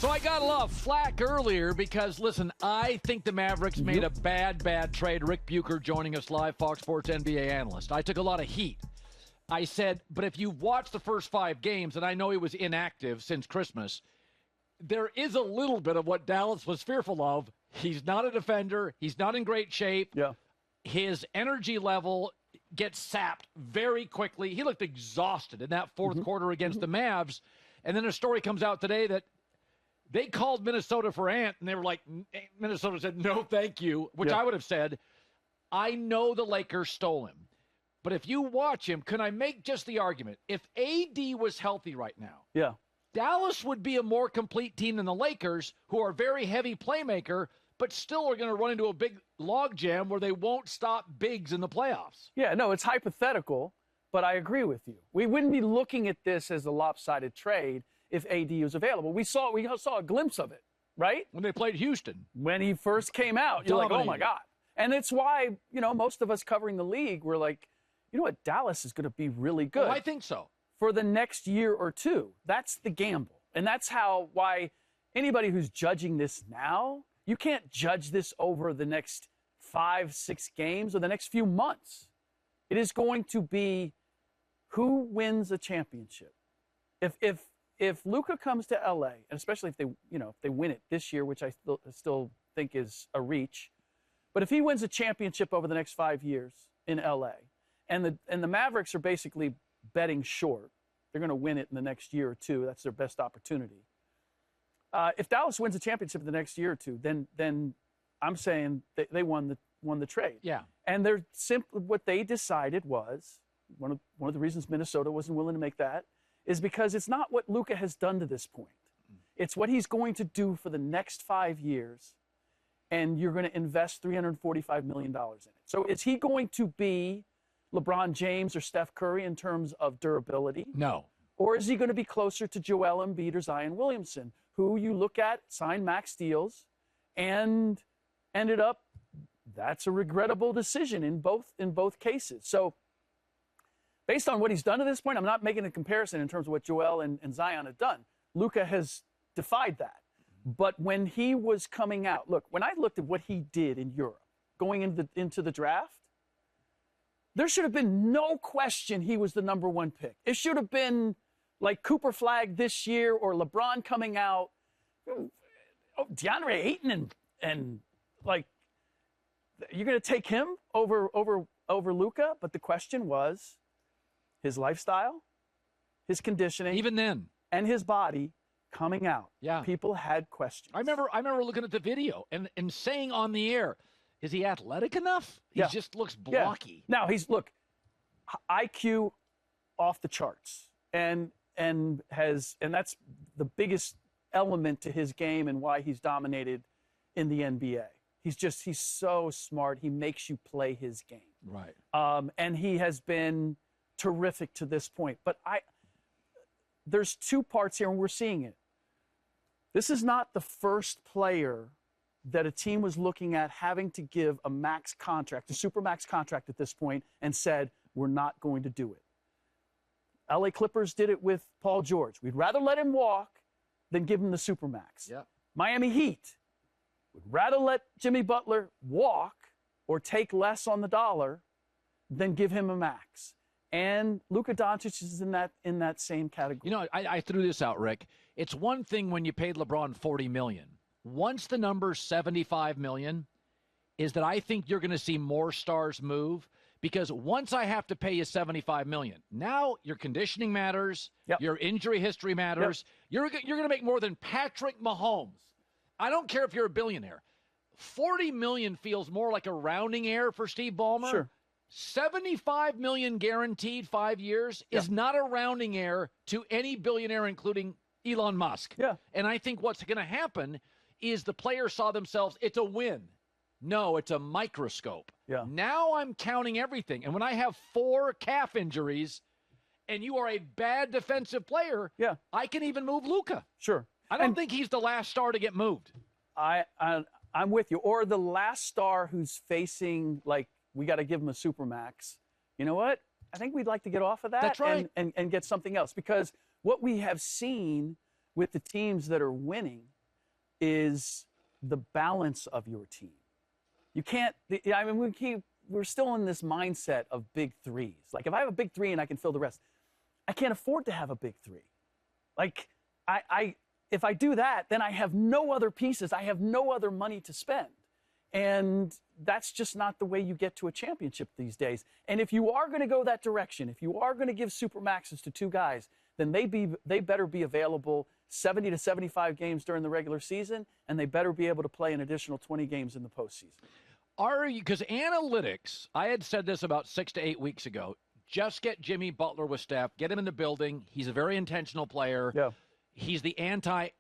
So I got a lot of flack earlier because, listen, I think the Mavericks made a bad trade. Rick Bucher joining us live, Fox Sports NBA analyst. I took a lot of heat. I said, but if you've watched the first 5 games, and I know he was inactive since Christmas, there is a little bit of what Dallas was fearful of. He's not a defender. He's not in great shape. Yeah. His energy level gets sapped very quickly. He looked exhausted in that fourth quarter against the Mavs. And then a story comes out today that they called Minnesota for Ant, and they were like, Minnesota said, no, thank you, which I would have said, I know the Lakers stole him. But if you watch him, can I make just the argument? If AD was healthy right now, Dallas would be a more complete team than the Lakers, who are very heavy playmaker, but still are going to run into a big logjam where they won't stop bigs in the playoffs. Yeah, no, it's hypothetical, but I agree with you. We wouldn't be looking at this as a lopsided trade if AD was available. We saw a glimpse of it, right? When they played Houston. When he first came out, you're like, oh, my God. And it's why, most of us covering the league, we're like, you know what, Dallas is going to be really good. Oh, I think so. For the next year or two. That's the gamble. And that's why anybody who's judging this now, you can't judge this over the next 5-6 games or the next few months. It is going to be who wins a championship. If Luka comes to LA, and especially if they win it this year, which I still think is a reach, but if he wins a championship over the next 5 years in LA, and the Mavericks are basically betting short, they're going to win it in the next year or two. That's their best opportunity. If Dallas wins a championship in the next year or two, then I'm saying they won the trade. Yeah. And they're simply what they decided was one of the reasons Minnesota wasn't willing to make that is because it's not what Luka has done to this point. It's what he's going to do for the next 5 years, and you're going to invest $345 million in it. So is he going to be LeBron James or Steph Curry in terms of durability? No. Or is he going to be closer to Joel Embiid or Zion Williamson, who you look at, signed max deals, and ended up, that's a regrettable decision in both cases. So based on what he's done to this point, I'm not making a comparison in terms of what Joel and Zion have done. Luka has defied that. But when he was coming out, look, when I looked at what he did in Europe, going into the draft, there should have been no question he was the number 1 pick. It should have been like Cooper Flag this year or LeBron coming out. DeAndre Ayton and like, you're going to take him over Luka? But the question was his lifestyle, his conditioning, even then, and his body coming out. Yeah. People had questions. I remember looking at the video and saying on the air, is he athletic enough? He just looks blocky. Yeah. Now look, IQ off the charts, and that's the biggest element to his game and why he's dominated in the NBA. He's so smart. He makes you play his game. Right. And he has been terrific to this point. But there's 2 parts here, and we're seeing it. This is not the first player that a team was looking at having to give a max contract, a super max contract at this point, and said, we're not going to do it. LA Clippers did it with Paul George. We'd rather let him walk than give him the super max. Yep. Miami Heat would rather let Jimmy Butler walk or take less on the dollar than give him a max. And Luka Doncic is in that same category. I threw this out, Rick. It's one thing when you paid LeBron $40 million. Once the number's $75 million, is that I think you're going to see more stars move, because once I have to pay you $75 million, now your conditioning matters, your injury history matters. You're going to make more than Patrick Mahomes. I don't care if you're a billionaire. $40 million feels more like a rounding error for Steve Ballmer. Sure. $75 million guaranteed 5 years is not a rounding error to any billionaire, including Elon Musk. Yeah. And I think what's going to happen is the players saw themselves, it's a win. No, it's a microscope. Yeah. Now I'm counting everything. And when I have 4 calf injuries and you are a bad defensive player, I can even move Luka. Sure. I don't think he's the last star to get moved. I'm with you. Or the last star who's facing, like, we got to give him a supermax. You know what? I think we'd like to get off of that. That's right. And get something else. Because what we have seen with the teams that are winning is the balance of your team. You can't, I mean, we're still in this mindset of big threes. Like, if I have a big three and I can fill the rest, I can't afford to have a big three. Like, if I do that, then I have no other pieces. I have no other money to spend. And that's just not the way you get to a championship these days. And if you are going to go that direction, if you are going to give supermaxes to two guys, then they better be available 70 to 75 games during the regular season, and they better be able to play an additional 20 games in the postseason. Because analytics, I had said this about 6 to 8 weeks ago, just get Jimmy Butler with Steph, get him in the building. He's a very intentional player. Yeah. He's the anti-Wiggins,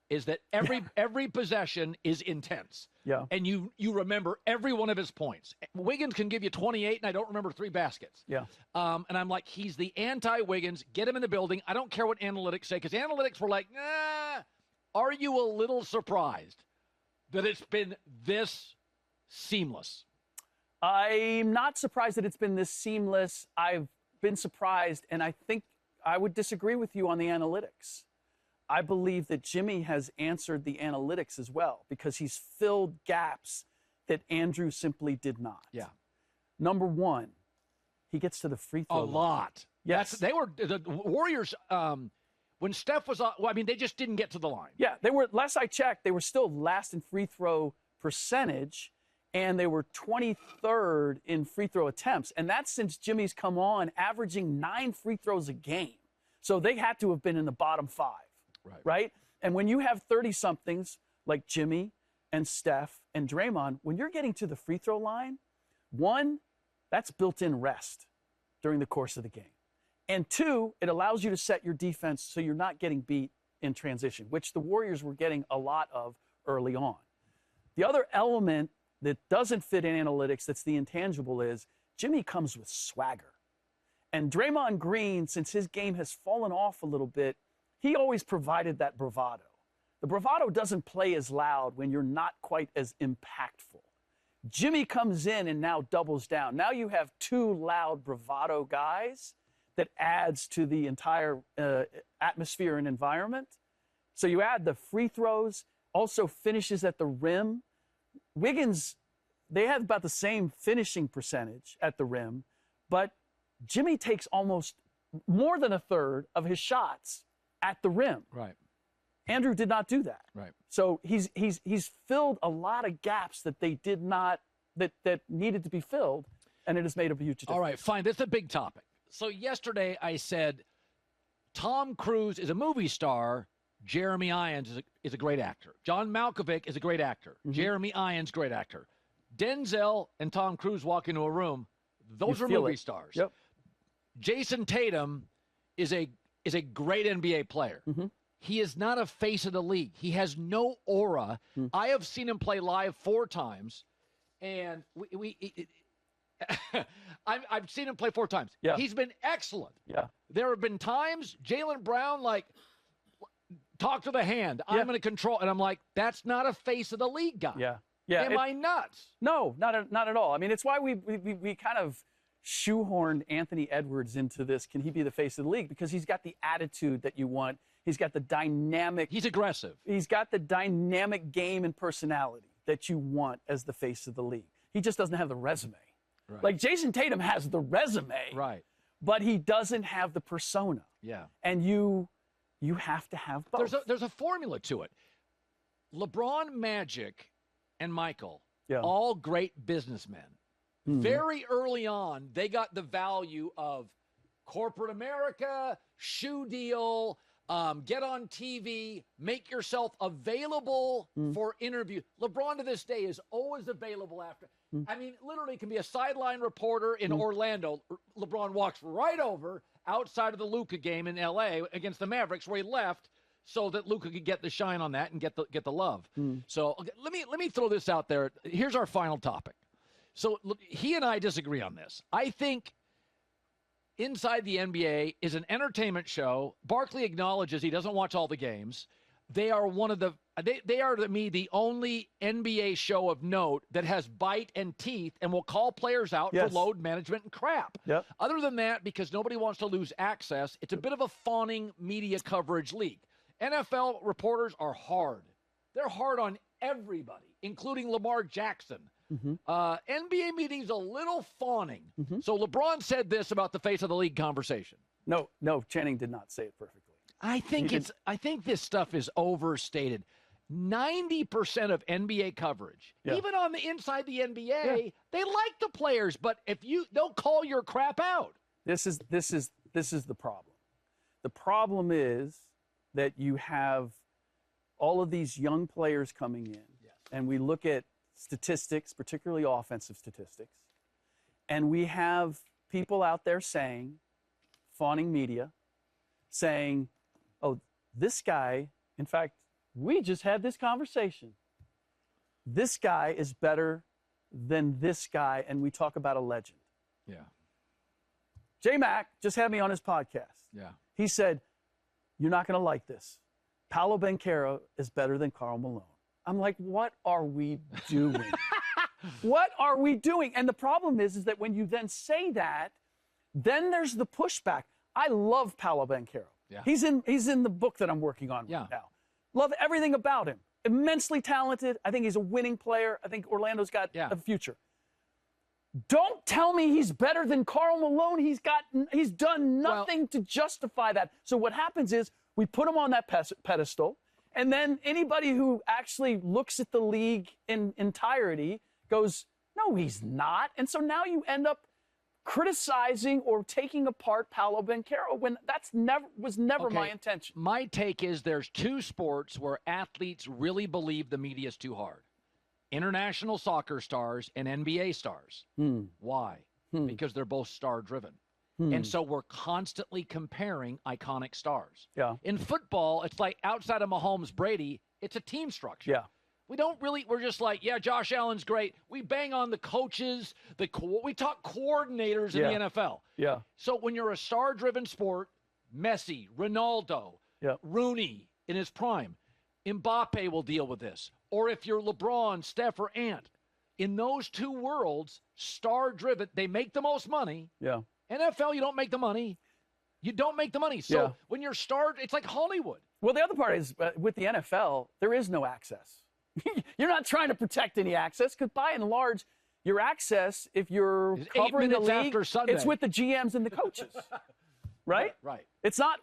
is that every possession is intense. Yeah. And you remember every one of his points. Wiggins can give you 28, and I don't remember 3 baskets. Yeah. And I'm like, he's the anti-Wiggins. Get him in the building. I don't care what analytics say, because analytics were like, are you a little surprised that it's been this seamless? I'm not surprised that it's been this seamless. I've been surprised, and I think I would disagree with you on the analytics. I believe that Jimmy has answered the analytics as well, because he's filled gaps that Andrew simply did not. Yeah. Number one, he gets to the free throw line. A lot. Yes. They were the Warriors. When Steph was on, well, I mean, they just didn't get to the line. Yeah, they were. Last I checked, they were still last in free throw percentage, and they were 23rd in free throw attempts. And that's since Jimmy's come on, averaging 9 free throws a game. So they had to have been in the bottom 5. Right? And when you have 30-somethings like Jimmy and Steph and Draymond, when you're getting to the free throw line, one, that's built-in rest during the course of the game. And two, it allows you to set your defense so you're not getting beat in transition, which the Warriors were getting a lot of early on. The other element that doesn't fit in analytics, that's the intangible, is Jimmy comes with swagger. And Draymond Green, since his game has fallen off a little bit, he always provided that bravado. The bravado doesn't play as loud when you're not quite as impactful. Jimmy comes in and now doubles down. Now you have 2 loud bravado guys that adds to the entire atmosphere and environment. So you add the free throws, also finishes at the rim. Wiggins, they have about the same finishing percentage at the rim, but Jimmy takes almost more than a third of his shots at the rim. Right. Andrew did not do that. Right. So he's filled a lot of gaps that they did not, that needed to be filled, and it has made a huge difference. All right, fine. That's a big topic. So yesterday I said Tom Cruise is a movie star. Jeremy Irons is a great actor. John Malkovich is a great actor. Mm-hmm. Jeremy Irons, great actor. Denzel and Tom Cruise walk into a room. Those are movie stars. Yep. Jason Tatum is a great NBA player. Mm-hmm. He is not a face of the league. He has no aura. Mm. I have seen him play live 4 times, and I've seen him play 4 times. Yeah. He's been excellent. Yeah. There have been times Jaylen Brown, like, talk to the hand. I'm going to control. And I'm like, that's not a face of the league guy. Yeah. Yeah. Am I nuts? No, not at all. I mean, it's why we kind of shoehorned Anthony Edwards into this. Can he be the face of the league? Because he's got the attitude that you want. He's got the dynamic. He's aggressive. He's got the dynamic game and personality that you want as the face of the league. He just doesn't have the resume. Right. Like Jason Tatum has the resume. Right. But he doesn't have the persona. Yeah. And you have to have both. There's a formula to it. LeBron, Magic, and Michael, yeah. all great businessmen. Mm-hmm. Very early on, they got the value of corporate America, shoe deal, get on TV, make yourself available for interview. LeBron to this day is always available after. I mean, literally can be a sideline reporter in Orlando. LeBron walks right over outside of the Luka game in L.A. against the Mavericks where he left so that Luka could get the shine on that and get the love. So okay, let me throw this out there. Here's our final topic. So he and I disagree on this. I think Inside the NBA is an entertainment show. Barkley acknowledges he doesn't watch all the games. they are one of the they are to me the only NBA show of note that has bite and teeth and will call players out for load management and crap. Yep. Other than that, because nobody wants to lose access, it's a bit of a fawning media coverage league. NFL reporters are hard. They're hard on everybody, including Lamar Jackson. NBA meetings a little fawning. So LeBron said this about the face of the league conversation. No, Channing did not say it perfectly. I think this stuff is overstated. 90% of NBA coverage, even on the inside the NBA, they like the players, but they'll call your crap out. This is the problem. The problem is that you have all of these young players coming in, and we look at statistics, particularly offensive statistics, and we have people out there saying, fawning media, saying, oh, this guy, in fact, we just had this conversation. This guy is better than this guy, and we talk about a legend. Yeah. J-Mac just had me on his podcast. Yeah. He said, you're not going to like this. Paolo Banchero is better than Karl Malone. I'm like, what are we doing? What are we doing? And the problem is that when you then say that, then there's the pushback. I love Paolo Banchero. Yeah. He's in the book that I'm working on right now. Love everything about him. Immensely talented. I think he's a winning player. I think Orlando's got a future. Don't tell me he's better than Karl Malone. He's done nothing to justify that. So what happens is we put him on that pedestal, and then anybody who actually looks at the league in entirety goes, no, he's not. And so now you end up criticizing or taking apart Paolo Banchero when was never my intention. My take is there's two sports where athletes really believe the media is too hard. International soccer stars and NBA stars. Why? Because they're both star-driven. And so we're constantly comparing iconic stars. Yeah. In football, it's like outside of Mahomes, Brady, it's a team structure. Yeah. We're just like, Josh Allen's great. We bang on the coaches, we talk coordinators in the NFL. Yeah. So when you're a star-driven sport, Messi, Ronaldo, Rooney in his prime, Mbappe will deal with this. Or if you're LeBron, Steph, or Ant, in those two worlds, star-driven, they make the most money. Yeah. NFL, you don't make the money. You don't make the money. So when you're it's like Hollywood. Well, the other part is with the NFL, there is no access. You're not trying to protect any access because by and large, your access, if you're covering the league, it's with the GMs and the coaches. Right? Right. It's not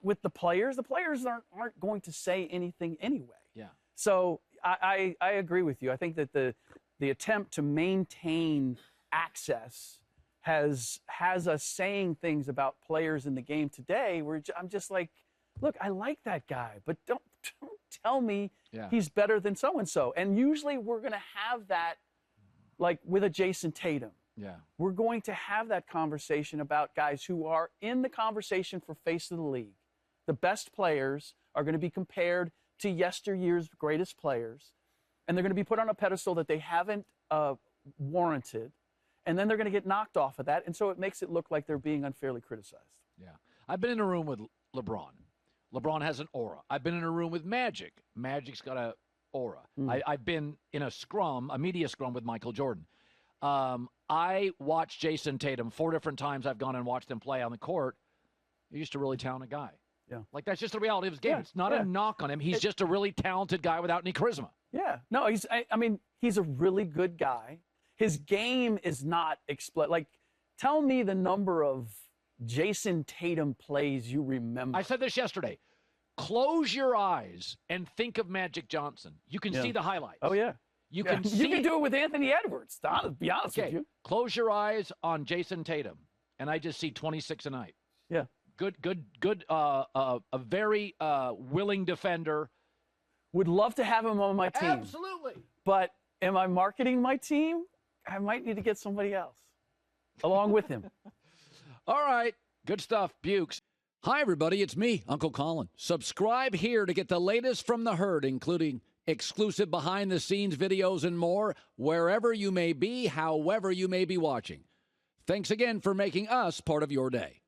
with the players. The players aren't going to say anything anyway. Yeah. So I agree with you. I think that the attempt to maintain access has us saying things about players in the game today where I'm just like, look, I like that guy, but don't tell me he's better than so-and-so. And usually we're going to have that, like with a Jason Tatum. Yeah. We're going to have that conversation about guys who are in the conversation for face of the league. The best players are going to be compared to yesteryear's greatest players, and they're going to be put on a pedestal that they haven't warranted, and then they're going to get knocked off of that, and so it makes it look like they're being unfairly criticized. Yeah. I've been in a room with LeBron. LeBron has an aura. I've been in a room with Magic. Magic's got an aura. I've been in a media scrum with Michael Jordan. I watched Jason Tatum 4 different times. I've gone and watched him play on the court. He's just a really talented guy. Yeah. Like, that's just the reality of his game. Yeah. It's not a knock on him. He's just a really talented guy without any charisma. Yeah. No, he's a really good guy. His game is not like, tell me the number of Jason Tatum plays you remember. I said this yesterday. Close your eyes and think of Magic Johnson. You can see the highlights. Oh, yeah. You can do it with Anthony Edwards, to be honest with you. Close your eyes on Jason Tatum, and I just see 26 a night. Yeah. Good, a very willing defender. Would love to have him on my team. Absolutely. But am I marketing my team? I might need to get somebody else along with him. All right. Good stuff, Bukes. Hi, everybody. It's me, Uncle Colin. Subscribe here to get the latest from the herd, including exclusive behind-the-scenes videos and more, wherever you may be, however you may be watching. Thanks again for making us part of your day.